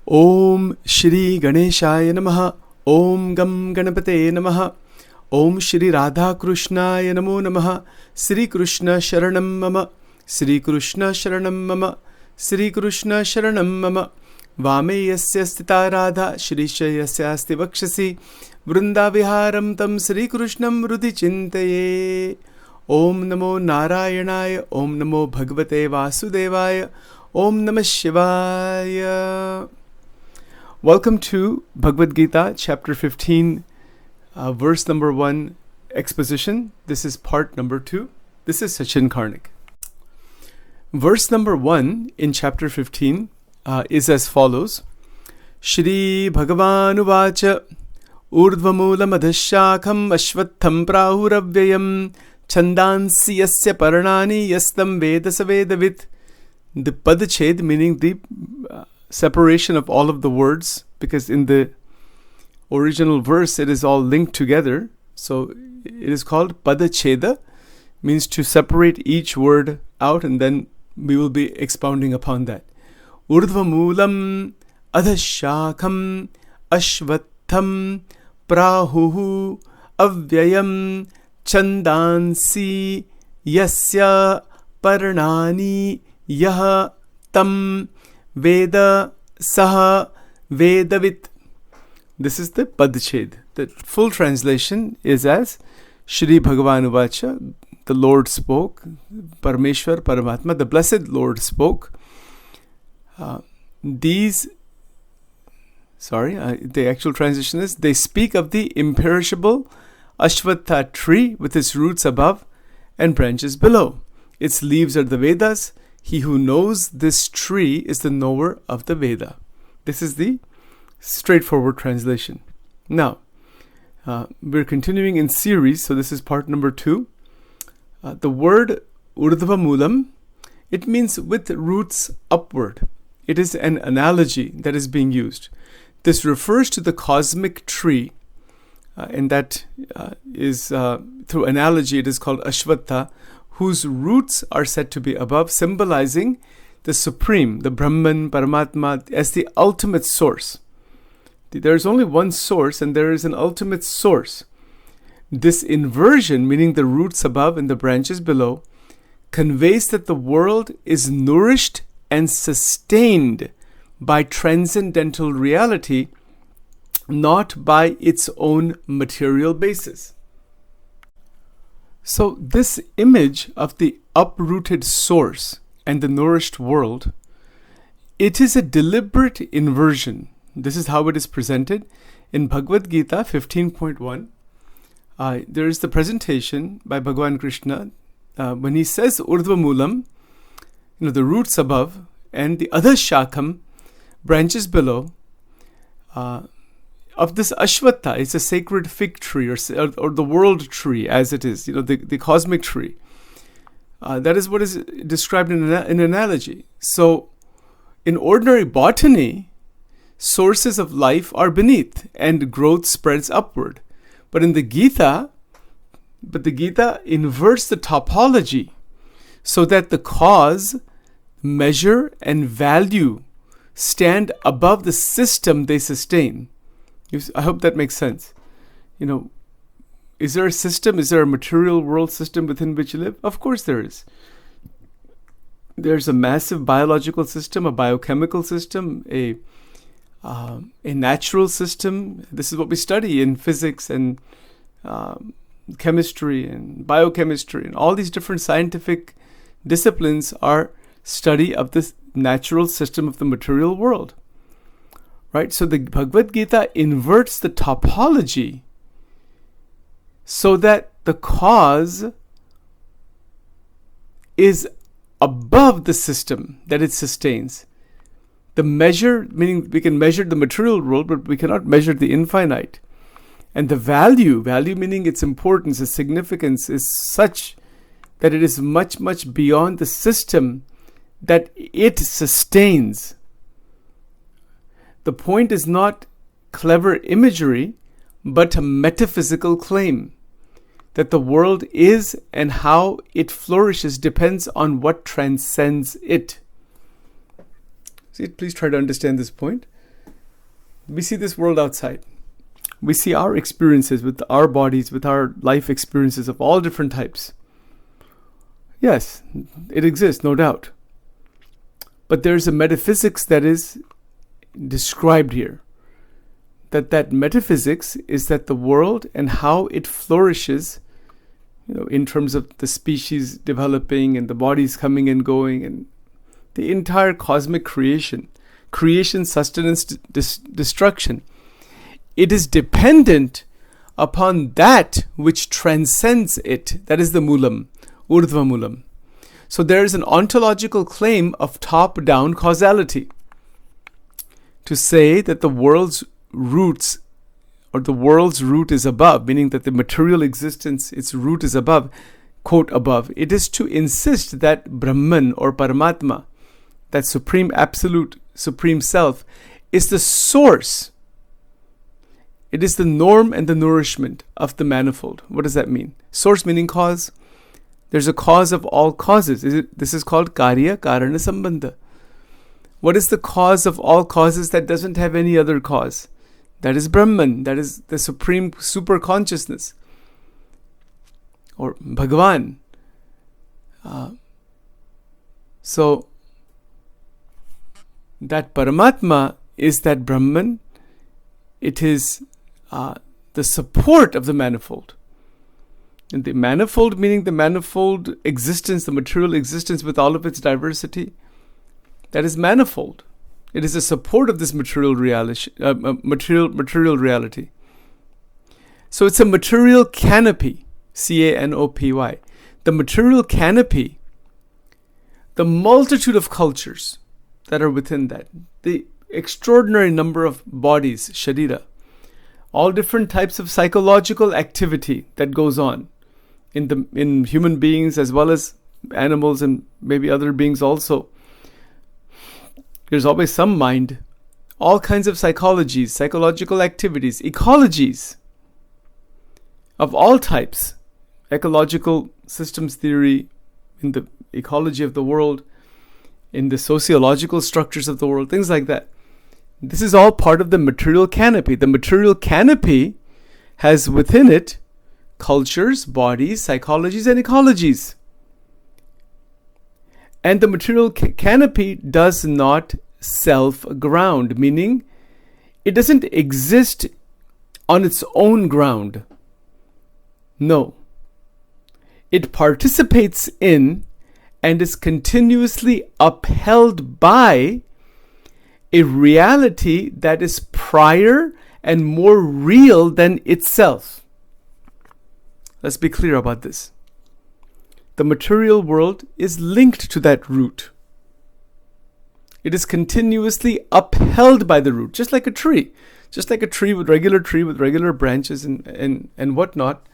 Om Shri Ganeshaya Namaha. Om Gam Ganapate Namaha. Om Shri Radha Krishnaya Namo Namaha. Sri Krishna Sharanam Mama. Sri Krishna Sharanam Mama. Sri Krishna Sharanam Mama. Vame Yasya Stita Radha. Shri Shayasya Asti Vakshasi. Vrunda Viharam Tam Sri Krishnam Rudhi Chintaye. Om Namo Narayanaya. Om Namo Bhagavate Vasudevaya. Om Namah Shivaya. Welcome to Bhagavad Gita, chapter 15, verse number 1, exposition. This is part number 2. This is Sachin Karnik. Verse number 1 in chapter 15 is as follows. Shri Bhagavan Uvacha Urdhvamulam Adhashakam Ashvatham Prahuravyayam Chandansi Yasya Paranani Yastam Vedasa Vedavit. The Padached, meaning the separation of all of the words, because in the original verse it is all linked together. So it is called Padacheda, means to separate each word out, and then we will be expounding upon that. Urdhvamulam Adhashakam Ashvatham Prahuhu Avyayam Chandansi Yasya Paranani Yaha Tam Veda Saha Vedavit. This is the Padached. The full translation is as Shri Bhagavan Uvacha, the Lord spoke, Parameshwar, Paramatma, the Blessed Lord spoke. The actual translation is, they speak of the imperishable Ashvatha tree with its roots above and branches below. Its leaves are the Vedas. He who knows this tree is the knower of the Veda. This is the straightforward translation. Now, we're continuing in series, so this is part number 2. The word Urdhva Moolam, it means with roots upward. It is an analogy that is being used. This refers to the cosmic tree, and that is, through analogy, it is called Ashvatha, whose roots are said to be above, symbolizing the Supreme, the Brahman, Paramatma, as the ultimate source. There is only one source, and there is an ultimate source. This inversion, meaning the roots above and the branches below, conveys that the world is nourished and sustained by transcendental reality, not by its own material basis. So this image of the uprooted source and the nourished world, it is a deliberate inversion. This is how it is presented in Bhagavad Gita 15.1. There is the presentation by Bhagavan Krishna when he says Urdhva Moolam, the roots above, and the other Shakam, branches below, of this Ashvatha. It's a sacred fig tree, or the world tree, as it is, the cosmic tree. That is what is described in an analogy. So, in ordinary botany, sources of life are beneath, and growth spreads upward. But in the Gita, inverts the topology, so that the cause, measure, and value stand above the system they sustain. I hope that makes sense. Is there a system? Is there a material world system within which you live? Of course there is. There's a massive biological system, a biochemical system, a natural system. This is what we study in physics and chemistry and biochemistry, and all these different scientific disciplines are study of this natural system of the material world. Right? So the Bhagavad Gita inverts the topology so that the cause is above the system that it sustains. The measure, meaning we can measure the material world, but we cannot measure the infinite. And the value meaning its importance, its significance, is such that it is much, much beyond the system that it sustains. The point is not clever imagery, but a metaphysical claim that the world is and how it flourishes depends on what transcends it. See, please try to understand this point. We see this world outside. We see our experiences with our bodies, with our life experiences of all different types. Yes, it exists, no doubt. But there's a metaphysics that is described here. That metaphysics is that the world and how it flourishes, in terms of the species developing and the bodies coming and going and the entire cosmic creation, sustenance, destruction. It is dependent upon that which transcends it. That is the Moolam, Urdhva Moolam. So there is an ontological claim of top-down causality. To say that the world's roots, or the world's root is above, meaning that the material existence, its root is above, quote above, it is to insist that Brahman or Paramatma, that supreme absolute, supreme self, is the source. It is the norm and the nourishment of the manifold. What does that mean? Source meaning cause. There's a cause of all causes. This is called Karya Karana Sambandha. What is the cause of all causes that doesn't have any other cause? That is Brahman. That is the supreme super consciousness. Or Bhagavan. So, that Paramatma is that Brahman. It is the support of the manifold. And the manifold meaning the manifold existence, the material existence with all of its diversity. That is manifold. It is a support of this material reality. Material reality. So it's a material canopy. Canopy. The material canopy. The multitude of cultures that are within that. The extraordinary number of bodies, sharira. All different types of psychological activity that goes on in human beings as well as animals and maybe other beings also. There's always some mind. All kinds of psychologies, psychological activities, ecologies of all types. Ecological systems theory, in the ecology of the world, in the sociological structures of the world, things like that. This is all part of the material canopy. The material canopy has within it cultures, bodies, psychologies, and ecologies. And the material canopy does not self-ground, meaning it doesn't exist on its own ground. No. It participates in and is continuously upheld by a reality that is prior and more real than itself. Let's be clear about this. The material world is linked to that root. It is continuously upheld by the root, just like a tree. Just like a tree with regular branches and whatnot.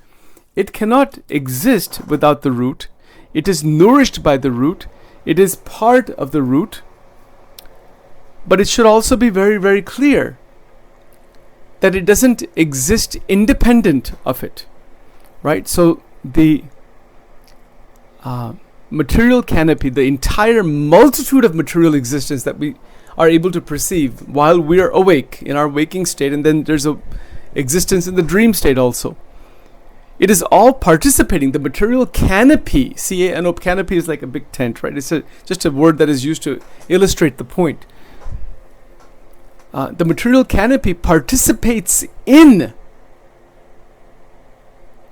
It cannot exist without the root. It is nourished by the root. It is part of the root. But it should also be very, very clear that it doesn't exist independent of it. Right? So the material canopy, the entire multitude of material existence that we are able to perceive while we are awake, in our waking state, and then there's a existence in the dream state also. It is all participating. The material canopy, canopy is like a big tent, right? It's just a word that is used to illustrate the point. The material canopy participates in.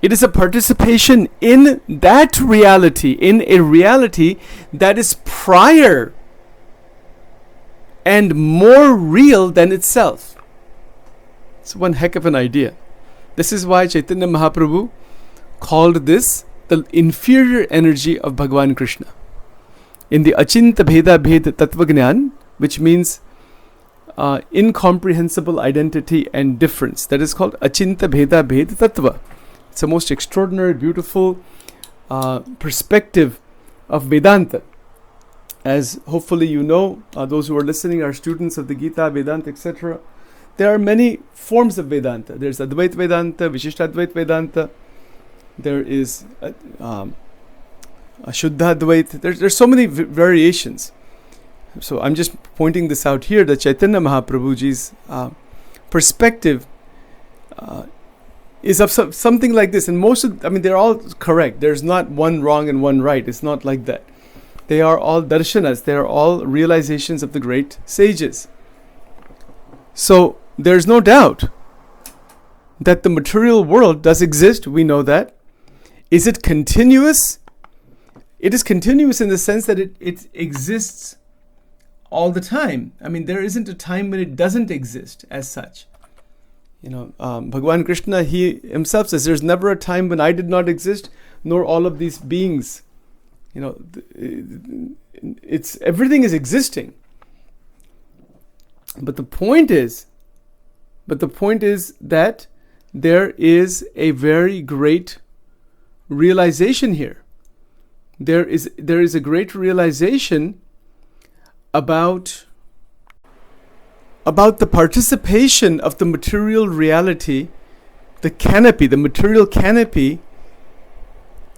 It is a participation in that reality, in a reality that is prior and more real than itself. It's one heck of an idea. This is why Chaitanya Mahaprabhu called this the inferior energy of Bhagavan Krishna. In the Achinta Bheda Bhed Tattva Gnan, which means incomprehensible identity and difference, that is called Achinta Bheda Bhed Tattva. It's a most extraordinary, beautiful perspective of Vedanta. As hopefully you know, those who are listening are students of the Gita, Vedanta, etc. There are many forms of Vedanta. There's Advaita Vedanta, Vishishtadvaita Vedanta. There is Ashuddha Advaita. There's so many variations. So I'm just pointing this out here, that Chaitanya Mahaprabhuji's perspective is of something like this. And they're all correct. There's not one wrong and one right. It's not like that. They are all darshanas. They are all realizations of the great sages. So there's no doubt that the material world does exist. We know that. Is it continuous? It is continuous in the sense that it exists all the time. I mean, there isn't a time when it doesn't exist as such. Bhagavan Krishna, he himself says, there's never a time when I did not exist, nor all of these beings. Everything is existing. But the point is that there is a very great realization here. There is a great realization about the participation of the material reality, the material canopy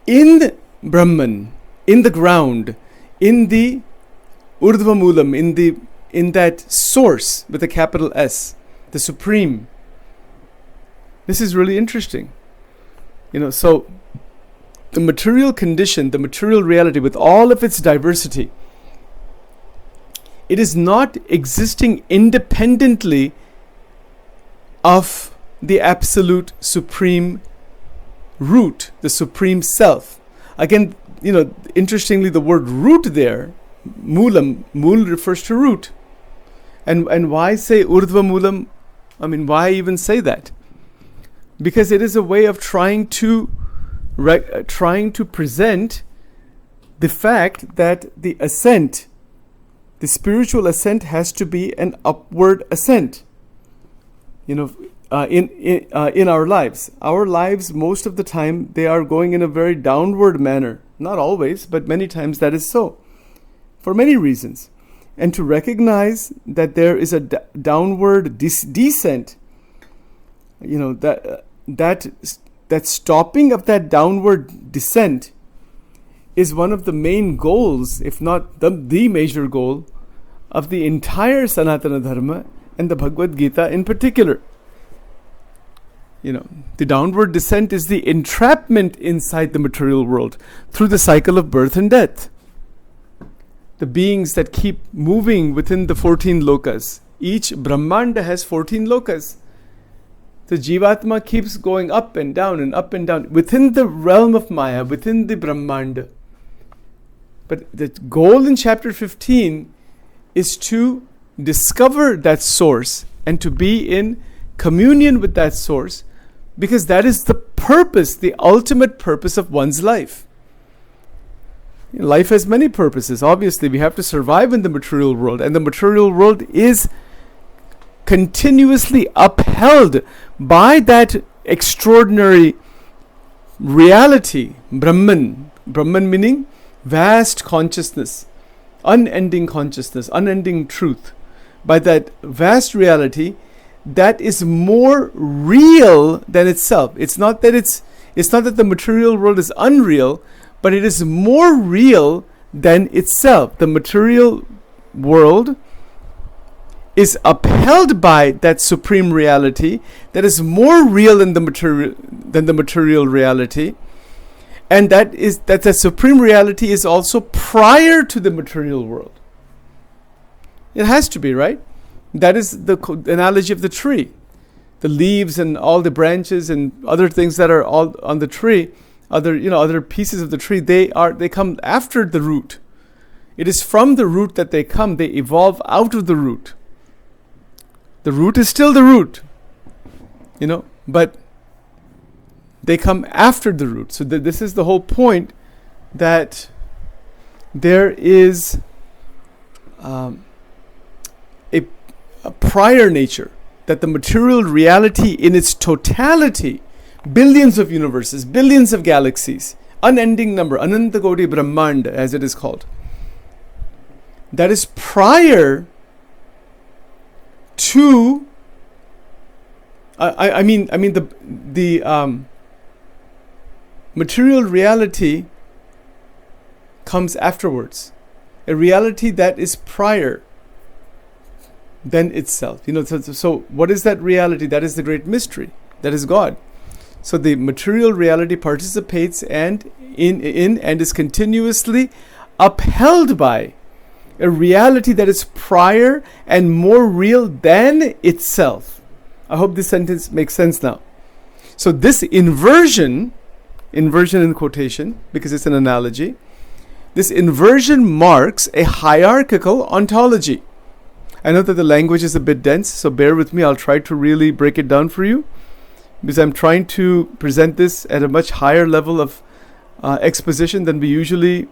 in Brahman, in the ground, in the Urdhva Moolam, in that source with a capital S, the Supreme. This is really interesting. So the material condition, the material reality with all of its diversity, it is not existing independently of the absolute supreme root, the supreme self. Again, interestingly, the word root there, moolam, mool refers to root. And why say urdhva moolam? I mean, why even say that? Because it is a way of trying to present the fact that the ascent, the spiritual ascent, has to be an upward ascent. In our lives. Our lives, most of the time, they are going in a very downward manner. Not always, but many times that is so. For many reasons. And to recognize that there is a downward descent, that stopping of that downward descent is one of the main goals, if not the major goal, of the entire Sanatana Dharma and the Bhagavad Gita in particular. The downward descent is the entrapment inside the material world through the cycle of birth and death. The beings that keep moving within the 14 lokas. Each Brahmanda has 14 lokas. The Jivatma keeps going up and down within the realm of Maya, within the Brahmanda. But the goal in chapter 15 is to discover that source and to be in communion with that source, because that is the purpose, the ultimate purpose of one's life. Life has many purposes. Obviously, we have to survive in the material world, and the material world is continuously upheld by that extraordinary reality, Brahman. Brahman meaning vast consciousness, unending truth. By that vast reality that is more real than itself. It's not that the material world is unreal, but it is more real than itself. The material world is upheld by that supreme reality that is more real than the material reality, and that the supreme reality is also prior to the material world. It has to be, right? That is the analogy of the tree. The leaves and all the branches and other things that are all on the tree, other pieces of the tree, they come after the root. It is from the root that they come. They evolve out of the root. The root is still the root, but they come after the root. So this is the whole point, that there is a prior nature, that the material reality in its totality, billions of universes, billions of galaxies, unending number, Ananta Koti Brahmanda as it is called, that is prior to the material reality comes afterwards. A reality that is prior than itself. So what is that reality? That is the great mystery. That is God. So the material reality participates in and is continuously upheld by a reality that is prior and more real than itself. I hope this sentence makes sense now. So this inversion in quotation, because it's an analogy, this inversion marks a hierarchical ontology. I know that the language is a bit dense, so bear with me. I'll try to really break it down for you, because I'm trying to present this at a much higher level of exposition than we usually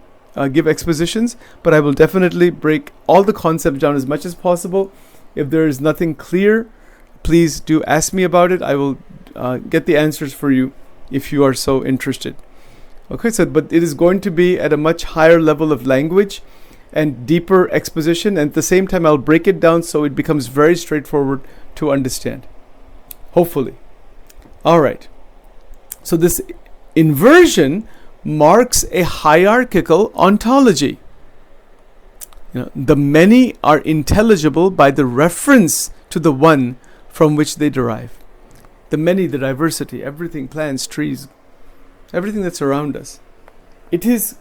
give expositions, but I will definitely break all the concepts down as much as possible. If there is nothing clear, please do ask me about it. I will get the answers for you if you are so interested. Okay, so but it is going to be at a much higher level of language and deeper exposition, and at the same time I'll break it down so it becomes very straightforward to understand, hopefully. All right, so this inversion marks a hierarchical ontology. The many are intelligible by the reference to the one from which they derive. The many, the diversity, everything, plants, trees, everything that's around us. It is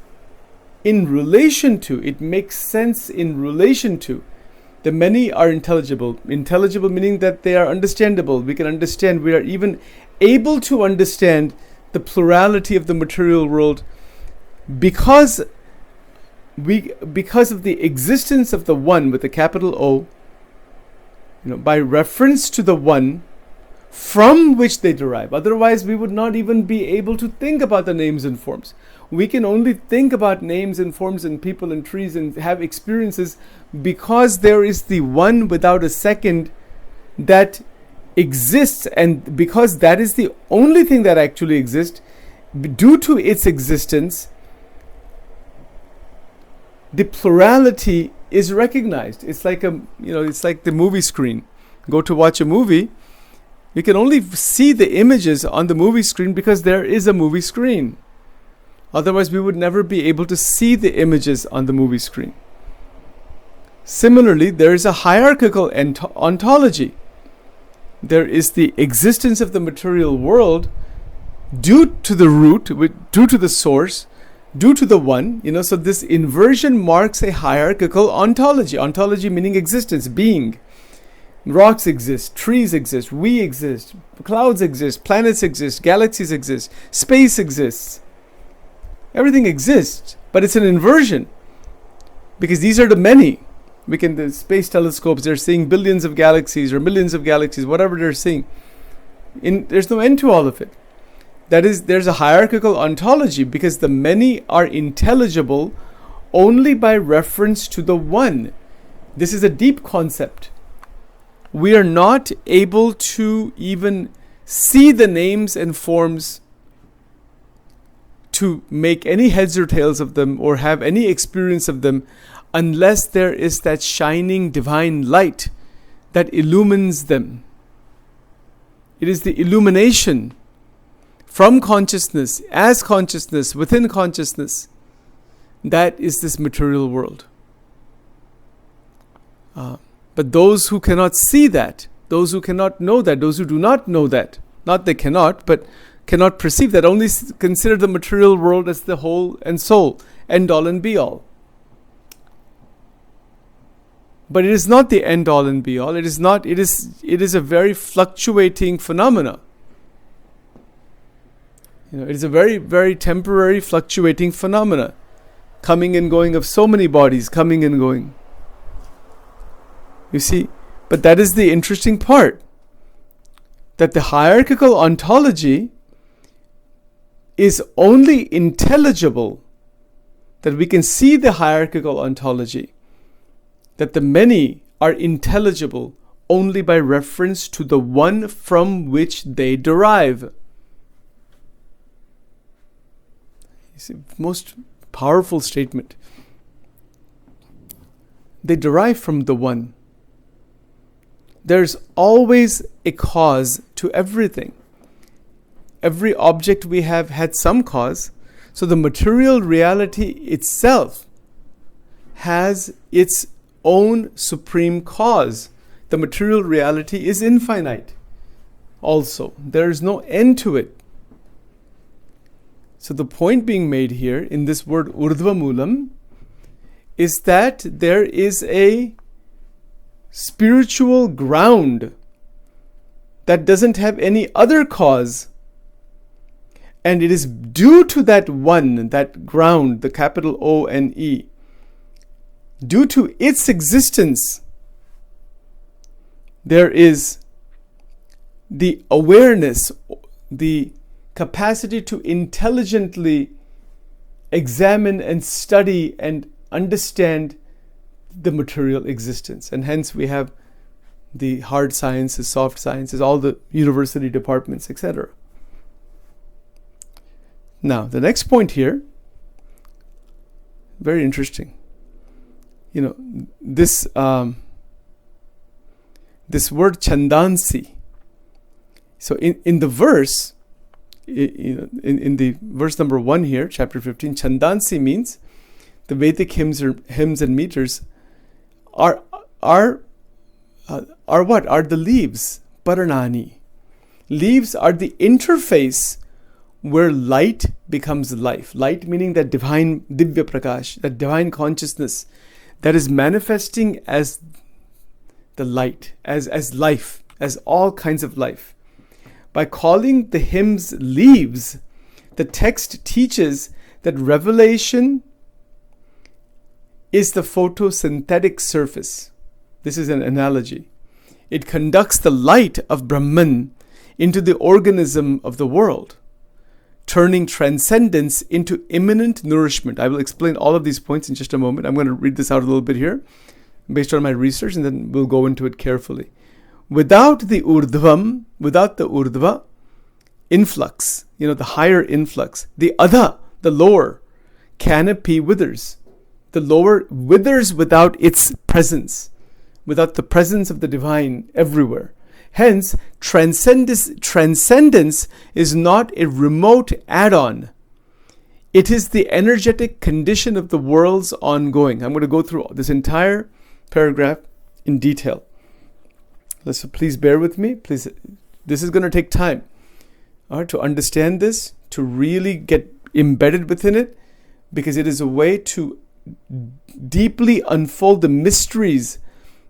in relation to, it makes sense in relation to. The many are intelligible. Intelligible meaning that they are understandable. We can understand, we are even able to understand the plurality of the material world because of the existence of the one with a capital O, by reference to the one from which they derive. Otherwise, we would not even be able to think about the names and forms. We can only think about names and forms and people and trees and have experiences because there is the one without a second that exists, and because that is the only thing that actually exists. Due to its existence, the plurality is recognized. It's like it's like the movie screen. Go to watch a movie, you can only see the images on the movie screen because there is a movie screen. Otherwise, we would never be able to see the images on the movie screen. Similarly, there is a hierarchical ontology. There is the existence of the material world due to the root, due to the source, due to the one. So this inversion marks a hierarchical ontology. Ontology meaning existence, being. Rocks exist, trees exist, we exist, clouds exist, planets exist, galaxies exist, space exists. Everything exists, but it's an inversion because these are the many. The space telescopes, they're seeing billions of galaxies or millions of galaxies, whatever they're seeing. There's no end to all of it. There's a hierarchical ontology because the many are intelligible only by reference to the one. This is a deep concept. We are not able to even see the names and forms to make any heads or tails of them or have any experience of them unless there is that shining divine light that illumines them. It is the illumination from consciousness, as consciousness, within consciousness, that is this material world. But those who cannot see that, those who cannot know that, those who do not know that, not they cannot, but cannot perceive that, only consider the material world as the whole and soul, end all and be all. But it is not the end all and be all. It is not. It is a very fluctuating phenomena. It is a very, very temporary fluctuating phenomena, coming and going of so many bodies, coming and going. You see, but that is the interesting part, that the hierarchical ontology is only intelligible, that we can see the hierarchical ontology, that the many are intelligible only by reference to the one from which they derive. You see, most powerful statement. They derive from the one. There's always a cause to everything. Every object we have had some cause. So the material reality itself has its own supreme cause. the material reality is infinite also. There is no end to it. So the point being made here in this word urdhva moolam is that there is a spiritual ground that doesn't have any other cause, and it is due to that one, that ground, the capital O-N-E, due to its existence, there is the awareness, the capacity to intelligently examine and study and understand the material existence. And hence we have the hard sciences, soft sciences, all the university departments, etc. Now, the next point here, very interesting. This word chandansi. So in the verse, in the verse number 1 here, chapter 15, chandansi means the Vedic hymns and meters are what? Are the leaves, paranani. Leaves are the interface where light becomes life. Light meaning that divine divya prakash, that divine consciousness that is manifesting as the light, as life, as all kinds of life. By calling the hymns leaves, the text teaches that revelation is the photosynthetic surface. This is an analogy. It conducts the light of Brahman into the organism of the world, turning transcendence into imminent nourishment. I will explain all of these points in just a moment. I'm going to read this out a little bit here based on my research, and then we'll go into it carefully. Without the urdhva influx, the higher influx, the adha, the lower canopy withers. The lower withers without its presence, without the presence of the divine everywhere. Hence, transcendence is not a remote add-on. It is the energetic condition of the world's ongoing. I'm going to go through this entire paragraph in detail. So please bear with me. Please, this is going to take time to understand this, to really get embedded within it, because it is a way to deeply unfold the mysteries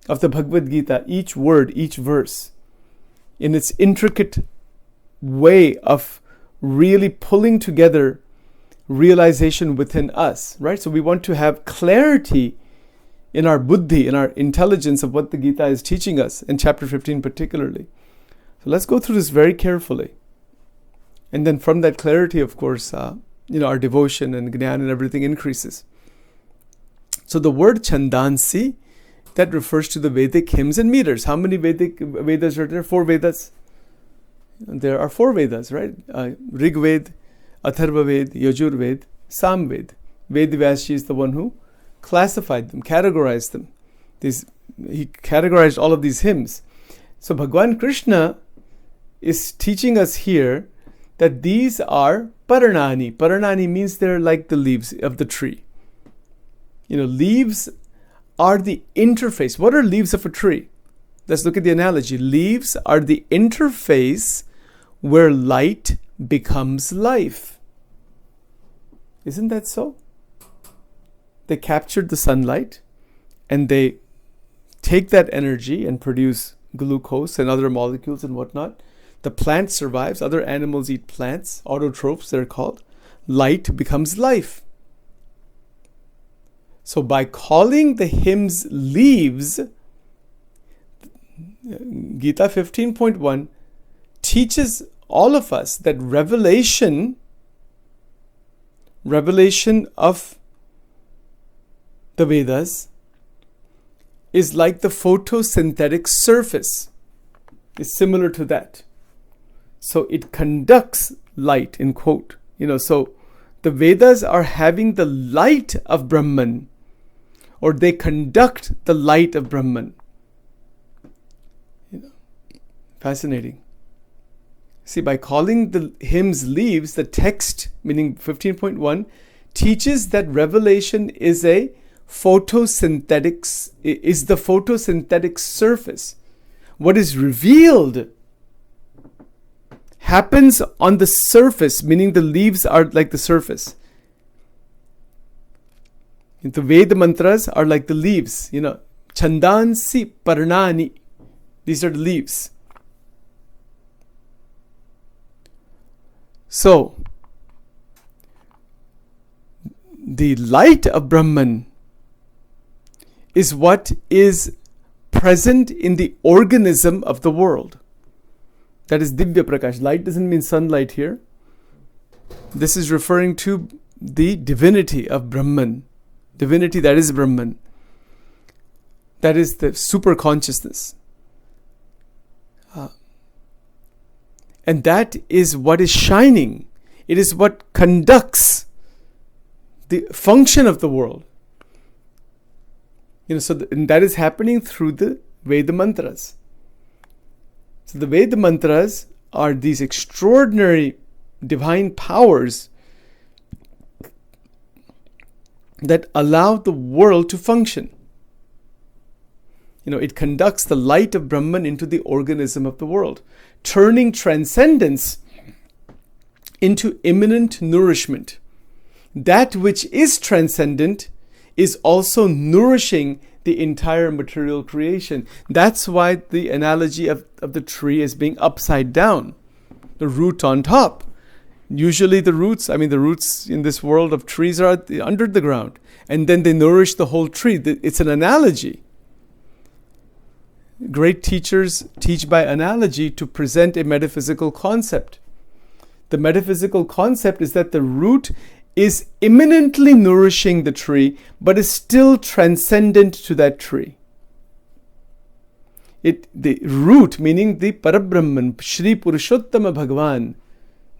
of the Bhagavad Gita, each word, each verse, in its intricate way of really pulling together realization within us, right? So we want to have clarity in our buddhi, in our intelligence of what the Gita is teaching us, in chapter 15 particularly. So let's go through this very carefully. And then from that clarity, of course, our devotion and gnyan and everything increases. So the word chandansi, that refers to the Vedic hymns and meters. How many Vedas are there? 4 Vedas. There are 4 Vedas, right? Rig Ved, Atharva Ved, Yajur Ved, Sam Ved. Ved Vyasji is the one who classified them, categorized them. He categorized all of these hymns. So Bhagwan Krishna is teaching us here that these are paranani. Paranani means they're like the leaves of the tree. Leaves are the interface. What are leaves of a tree? Let's look at the analogy. Leaves are the interface where light becomes life. Isn't that so? They captured the sunlight and they take that energy and produce glucose and other molecules and whatnot. The plant survives. Other animals eat plants. Autotrophs, they're called. Light becomes life. So by calling the hymns leaves, Gita 15.1 teaches all of us that revelation of the Vedas is like the photosynthetic surface. It's similar to that. So it conducts light, in quote. So the Vedas are having the light of Brahman, or they conduct the light of Brahman. Fascinating. See, by calling the hymns leaves, the text, meaning 15.1, teaches that revelation is the photosynthetic surface. what is revealed happens on the surface, meaning the leaves are like the surface. The Veda mantras are like the leaves, Chandansi Parnani. These are the leaves. So, the light of Brahman is what is present in the organism of the world. That is Divya Prakash. Light doesn't mean sunlight here. This is referring to the divinity of Brahman. Divinity that is Brahman. That is the super consciousness. And that is what is shining. It is what conducts the function of the world. And that is happening through the Veda mantras. So the Veda mantras are these extraordinary divine powers that allow the world to function. It conducts the light of Brahman into the organism of the world, turning transcendence into immanent nourishment. That which is transcendent is also nourishing the entire material creation. That's why the analogy of the tree is being upside down, the root on top. Usually the roots in this world of trees are under the ground, and then they nourish the whole tree. It's an analogy. Great teachers teach by analogy to present a metaphysical concept. The metaphysical concept is that the root is immanently nourishing the tree, but is still transcendent to that tree. The root, meaning the Parabrahman, Shri Purushottama Bhagavan.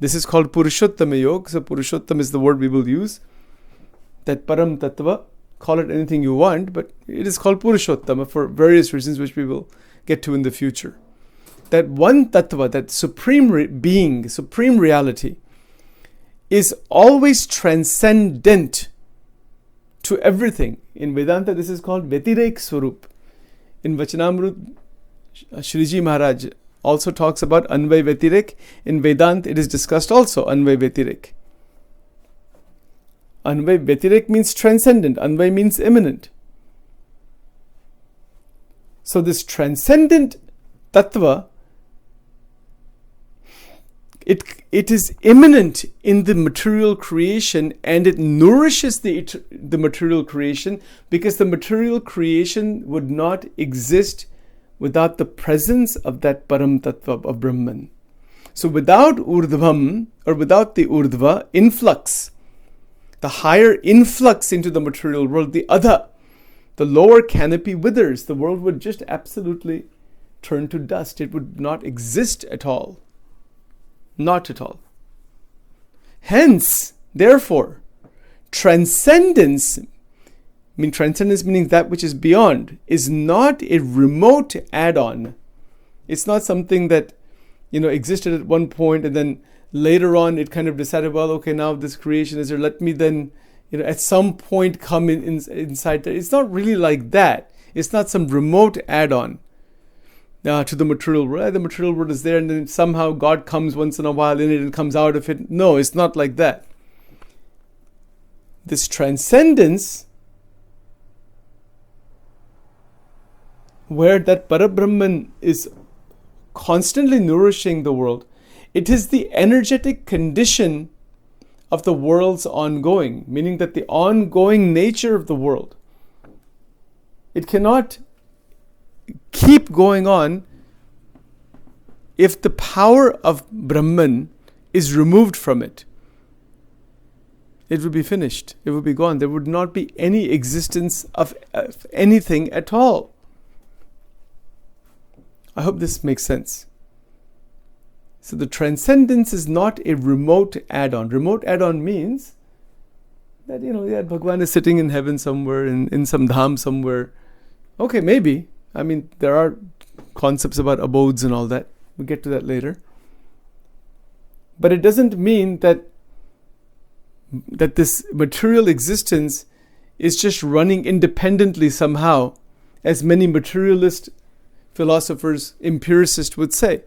This is called Purushottama Yoga. So Purushottama is the word we will use. That Param Tattva, call it anything you want, but it is called Purushottama for various reasons which we will get to in the future. That one Tattva, that supreme being, supreme reality, is always transcendent to everything. In Vedanta, this is called Vetirek Swarup. In Vachanamrut, Shriji Maharaj also talks about Anvay Vetirek. In Vedanta, it is discussed also, Anvay Vetirek. Anvay Vetirek means transcendent. Anvay means immanent. So this transcendent Tattva, it is immanent in the material creation, and it nourishes the material creation, because the material creation would not exist without the presence of that Param Tattva of Brahman. So without Urdhvam, or without the Urdhva influx, the higher influx into the material world, the lower canopy withers. The world would just absolutely turn to dust. It would not exist at all. Not at all. Hence, therefore, transcendence meaning that which is beyond, is not a remote add-on. It's not something that, existed at one point and then later on it kind of decided, well, okay, now this creation is here. Let me then, at some point come inside there. It's not really like that. It's not some remote add-on to the material world. The material world is there, and then somehow God comes once in a while in it and comes out of it. No, it's not like that. This transcendence, where that Parabrahman is constantly nourishing the world, it is the energetic condition of the world's ongoing, meaning that the ongoing nature of the world, it cannot keep going on if the power of Brahman is removed from it. It would be finished. It would be gone. There would not be any existence of anything at all. I hope this makes sense. So the transcendence is not a remote add-on. Remote add-on means that, Bhagavan is sitting in heaven somewhere, in some dham somewhere. Okay, maybe. There are concepts about abodes and all that. We'll get to that later. But it doesn't mean that this material existence is just running independently somehow, as many materialist philosophers, empiricists would say.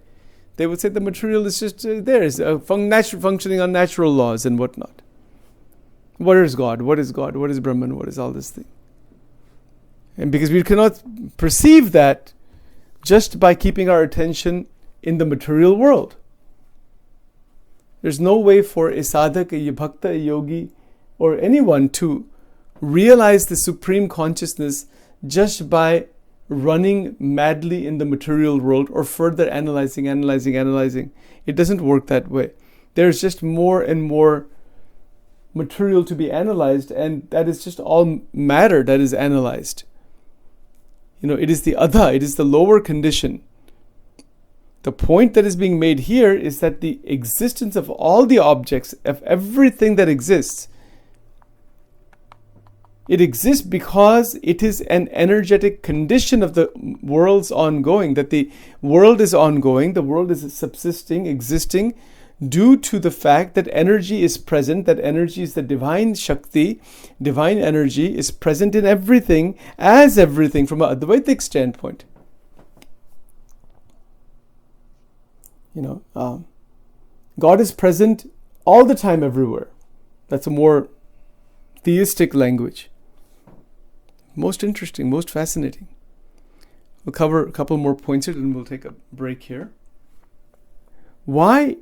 They would say the material is just there, is functioning on natural laws and whatnot. What is God? What is God? What is Brahman? What is all this thing? And because we cannot perceive that just by keeping our attention in the material world. There's no way for a sadhak, a bhakta, a yogi, or anyone to realize the supreme consciousness just by running madly in the material world or further analyzing. It doesn't work that way. There's just more and more material to be analyzed, and that is just all matter that is analyzed. It is the adha, it is the lower condition. The point that is being made here is that the existence of all the objects, of everything that exists, it exists because it is an energetic condition of the world's ongoing, that the world is ongoing, the world is subsisting, existing, due to the fact that energy is present, that energy is the divine Shakti, divine energy is present in everything, as everything from an Advaitic standpoint. God is present all the time, everywhere. That's a more theistic language. Most interesting, most fascinating. We'll cover a couple more points here and we'll take a break here. Why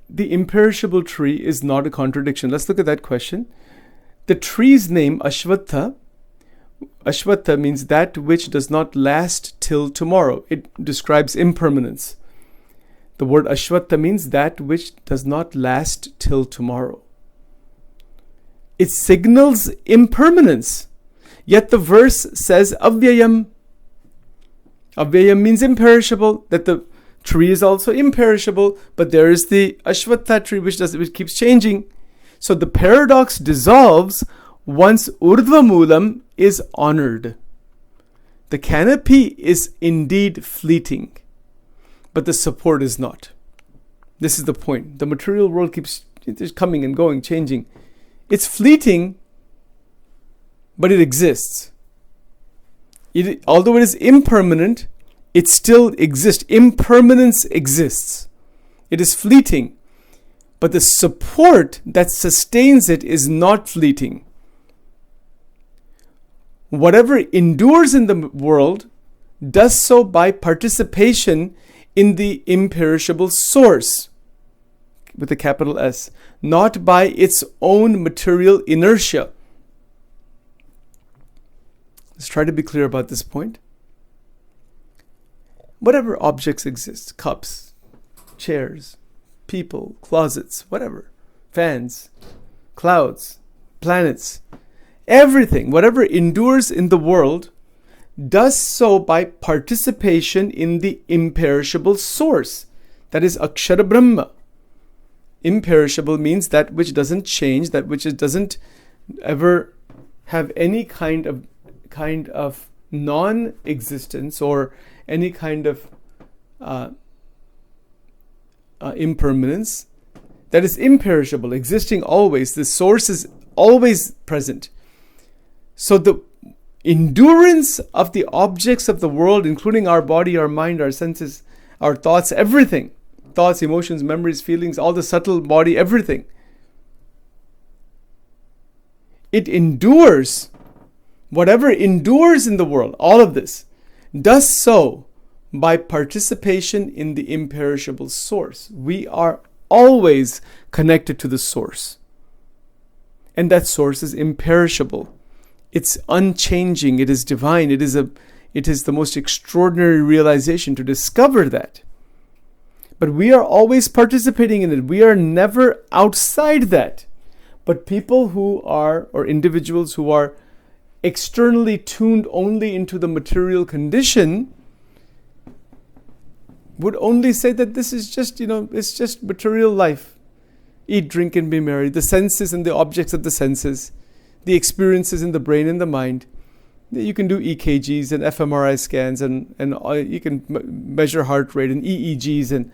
the imperishable tree is not a contradiction? Let's look at that question. The tree's name, Ashwatha means that which does not last till tomorrow. It describes impermanence. The word Ashwatha means that which does not last till tomorrow. It signals impermanence. Yet the verse says Avyayam. Avyayam means imperishable, that the tree is also imperishable, but there is the Ashwatha tree which keeps changing. So the paradox dissolves once Urdhva Moolam is honored. The canopy is indeed fleeting, but the support is not. This is the point. The material world keeps coming and going, changing. It's fleeting, but it exists. Although it is impermanent, it still exists. Impermanence exists. It is fleeting, but the support that sustains it is not fleeting. Whatever endures in the world does so by participation in the imperishable source, with a capital S, not by its own material inertia. Let's try to be clear about this point. Whatever objects exist, cups, chairs, people, closets, whatever, fans, clouds, planets, everything, whatever endures in the world, does so by participation in the imperishable source. That is Akshara Brahma. Imperishable means that which doesn't change, that which doesn't ever have any kind of non-existence or any kind of impermanence. That is imperishable, existing always. The source is always present. So the endurance of the objects of the world, including our body, our mind, our senses, our thoughts, everything, thoughts, emotions, memories, feelings, all the subtle body, everything, it endures. Whatever endures in the world, all of this, does so by participation in the imperishable source. We are always connected to the source. And that source is imperishable. It's unchanging. It is divine. It is the most extraordinary realization to discover that. But we are always participating in it. We are never outside that. But people who are, or individuals who are externally tuned only into the material condition, would only say that this is just, it's just material life. Eat, drink, and be merry. The senses and the objects of the senses, the experiences in the brain and the mind. You can do EKGs and fMRI scans and you can measure heart rate and EEGs, and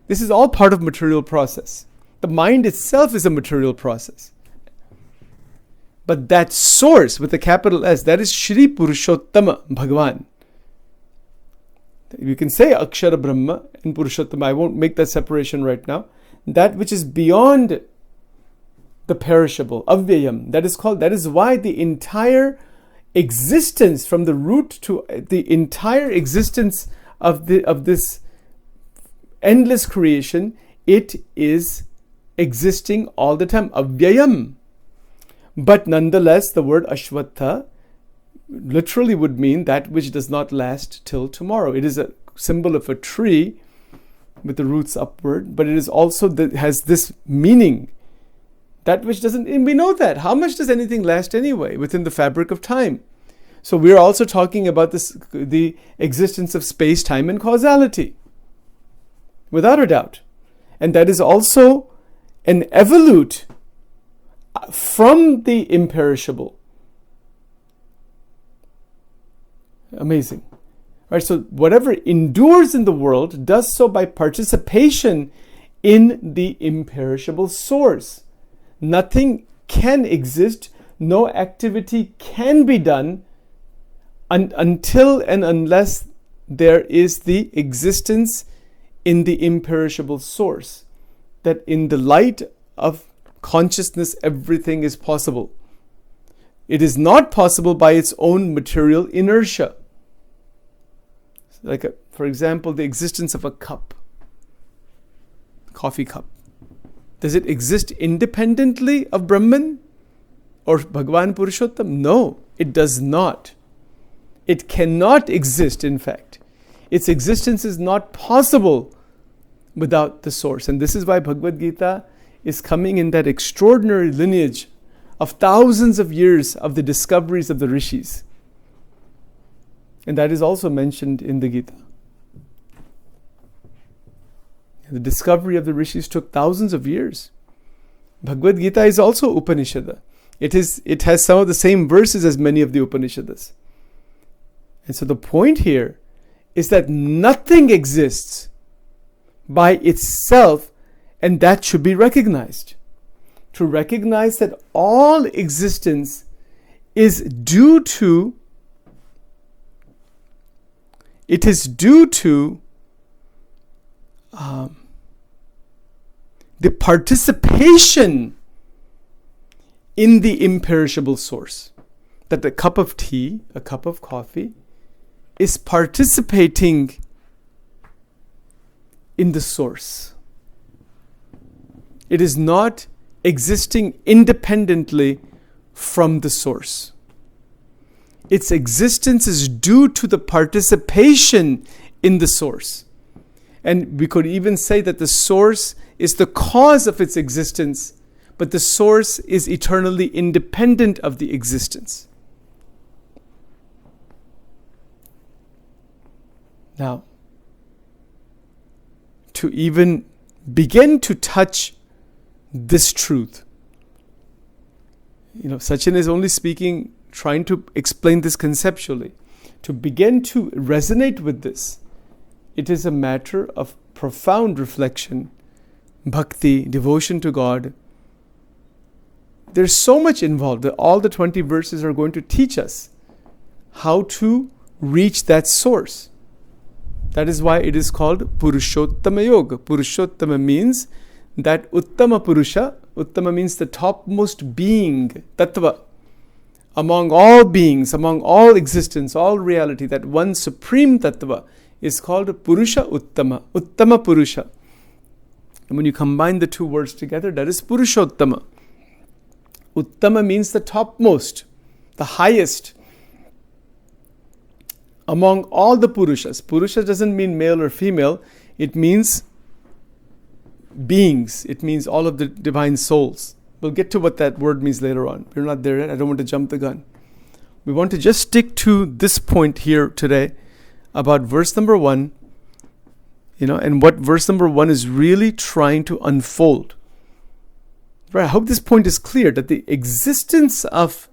this is all part of material process. The mind itself is a material process. But that source with a capital S, that is Shri Purushottama Bhagavan. You can say Akshara Brahma and Purushottama. I won't make that separation right now. That which is beyond the perishable, avyayam. That is why the entire existence, from the root to the entire existence of this endless creation, it is existing all the time, avyayam. But nonetheless, the word Ashwatha literally would mean that which does not last till tomorrow. It is a symbol of a tree with the roots upward, but it is also has this meaning, that which doesn't, and we know that. How much does anything last anyway within the fabric of time? So we're also talking about the existence of space, time, and causality, without a doubt. And that is also an evolute from the imperishable. Amazing. Right, so whatever endures in the world does so by participation in the imperishable source. Nothing can exist, no activity can be done until and unless there is the existence in the imperishable source. That in the light of consciousness, everything is possible. It is not possible by its own material inertia. Like, for example, the existence of a cup, coffee cup. Does it exist independently of Brahman or Bhagavan Purushottam? No, it does not. It cannot exist, in fact. Its existence is not possible without the source. And this is why Bhagavad Gita is coming in that extraordinary lineage of thousands of years of the discoveries of the rishis. And that is also mentioned in the Gita. The discovery of the rishis took thousands of years. Bhagavad Gita is also Upanishad. It has some of the same verses as many of the Upanishads. And so the point here is that nothing exists by itself, and that should be recognized. To recognize that all existence is due to the participation in the imperishable source. That a cup of tea, a cup of coffee, is participating in the source. It is not existing independently from the source. Its existence is due to the participation in the source. And we could even say that the source is the cause of its existence, but the source is eternally independent of the existence. Now, to even begin to touch this truth, Sachin is only speaking, trying to explain this conceptually. To begin to resonate with this, it is a matter of profound reflection, bhakti, devotion to God. There's so much involved that all the 20 verses are going to teach us how to reach that source. That is why it is called Purushottama Yoga. Purushottama means that Uttama Purusha. Uttama means the topmost being, Tattva. Among all beings, among all existence, all reality, that one supreme Tattva is called Purusha Uttama. Uttama Purusha. And when you combine the two words together, that is Purushottama. Uttama means the topmost, the highest. Among all the Purushas. Purusha doesn't mean male or female. It means beings. It means all of the divine souls. We'll get to what that word means later on. We're not there yet. I don't want to jump the gun. We want to just stick to this point here today about verse number 1, and what verse number 1 is really trying to unfold. Right? I hope this point is clear, that the existence of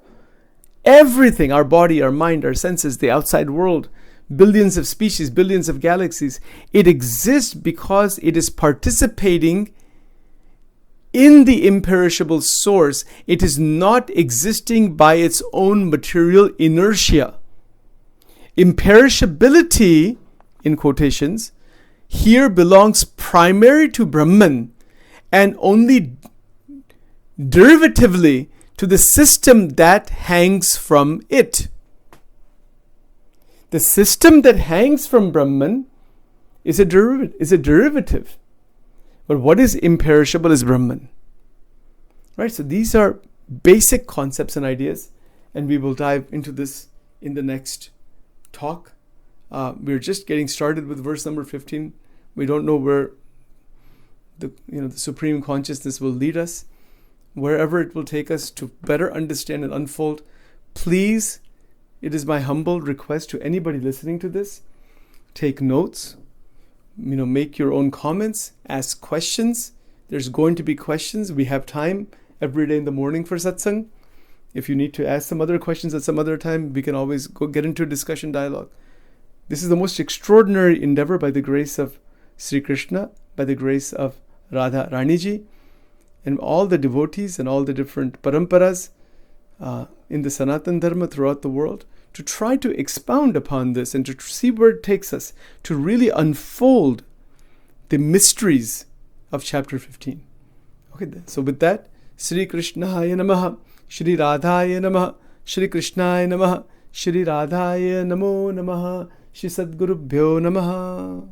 everything, our body, our mind, our senses, the outside world, billions of species, billions of galaxies, it exists because it is participating in the imperishable source. It is not existing by its own material inertia. Imperishability, in quotations, here belongs primarily to Brahman and only derivatively to the system that hangs from it. The system that hangs from Brahman is a derivative. But what is imperishable is Brahman. Right? So these are basic concepts and ideas, and we will dive into this in the next talk. We're just getting started with verse number 15. We don't know where the Supreme Consciousness will lead us. Wherever it will take us to better understand and unfold, please, it is my humble request to anybody listening to this, take notes, make your own comments, ask questions. There's going to be questions. We have time every day in the morning for satsang. If you need to ask some other questions at some other time, we can always go get into a discussion dialogue. This is the most extraordinary endeavor by the grace of Sri Krishna, by the grace of Radha Raniji, and all the devotees and all the different paramparas in the Sanatan Dharma throughout the world, to try to expound upon this and to see where it takes us, to really unfold the mysteries of chapter 15. Okay, so with that, Sri Krishnaya Namaha, Shri Radhaya Namaha, Shri Krishnaya Namaha, Shri Radhaya Namo Namaha, Shri Sadgurubhyo Namaha.